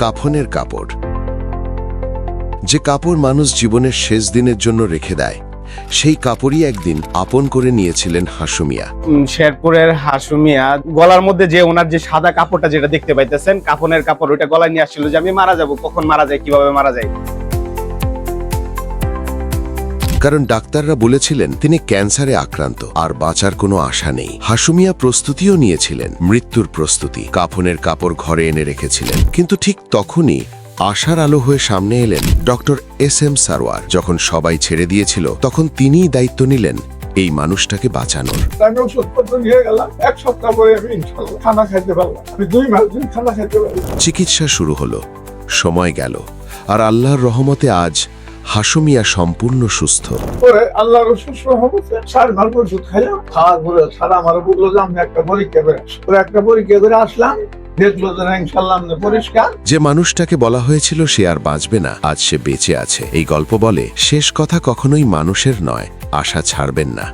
কাফনের কাপড়। যে কাপড় মানুষ জীবনের শেষ দিনের জন্য রেখে দেয়, সেই কাপড়ই একদিন আপন করে নিয়েছিলেন হাসুমিয়া। শেরপুরের হাসুমিয়া গলার মধ্যে যে ওনার যে সাদা কাপড়টা যেটা দেখতে পাইতেছেন, কাফনের কাপড়, ওইটা গলায় নিয়ে আসছিল যে আমি মারা যাব, কখন মারা যায়, কিভাবে মারা যায়। কারণ ডাক্তাররা বলেছিলেন তিনি ক্যান্সারে আক্রান্ত, আর বাঁচার কোনো আশা নেই। হাসুমিয়া প্রস্তুতিও নিয়েছিলেন, মৃত্যুর প্রস্তুতি। কাফনের কাপড় ঘরে এনে রেখেছিলেন। কিন্তু ঠিক তখনই আশার আলো হয়ে সামনে এলেন ডক্টর SM সারোয়ার। যখন সবাই ছেড়ে দিয়েছিল, তখন তিনিই দায়িত্ব নিলেন এই মানুষটাকে বাঁচানোর। আমি ওষুধপত্র নিয়ে গেলাম, এক সপ্তাহ পরে আমি ইনশাআল্লাহ খানা খাইতে পারলাম। আমি 2 মাস দিন খানা খাইতে পারলাম। চিকিৎসা শুরু হলো, সময় গেল, আর আল্লাহর রহমতে আজ হাসুমিয়া সম্পূর্ণ সুস্থ। পরে আল্লাহর সুস্থ হচ্ছে 4 মাস ওষুধ খাইলাম। খাওয়ার পরে সারা আমার বললো যে আমি একটা পরীক্ষা করে আসি। পরে একটা পরীক্ষা করে আসলাম, দেখলো যে ইনশাআল্লাহ আমি পরিষ্কার। যে মানুষটাকে বলা হয়েছিল সে আর বাঁচবে না, আজ সে বেঁচে আছে। এই গল্প বলে শেষ কথা কখনোই মানুষের নয়, আশা ছাড়বেন না।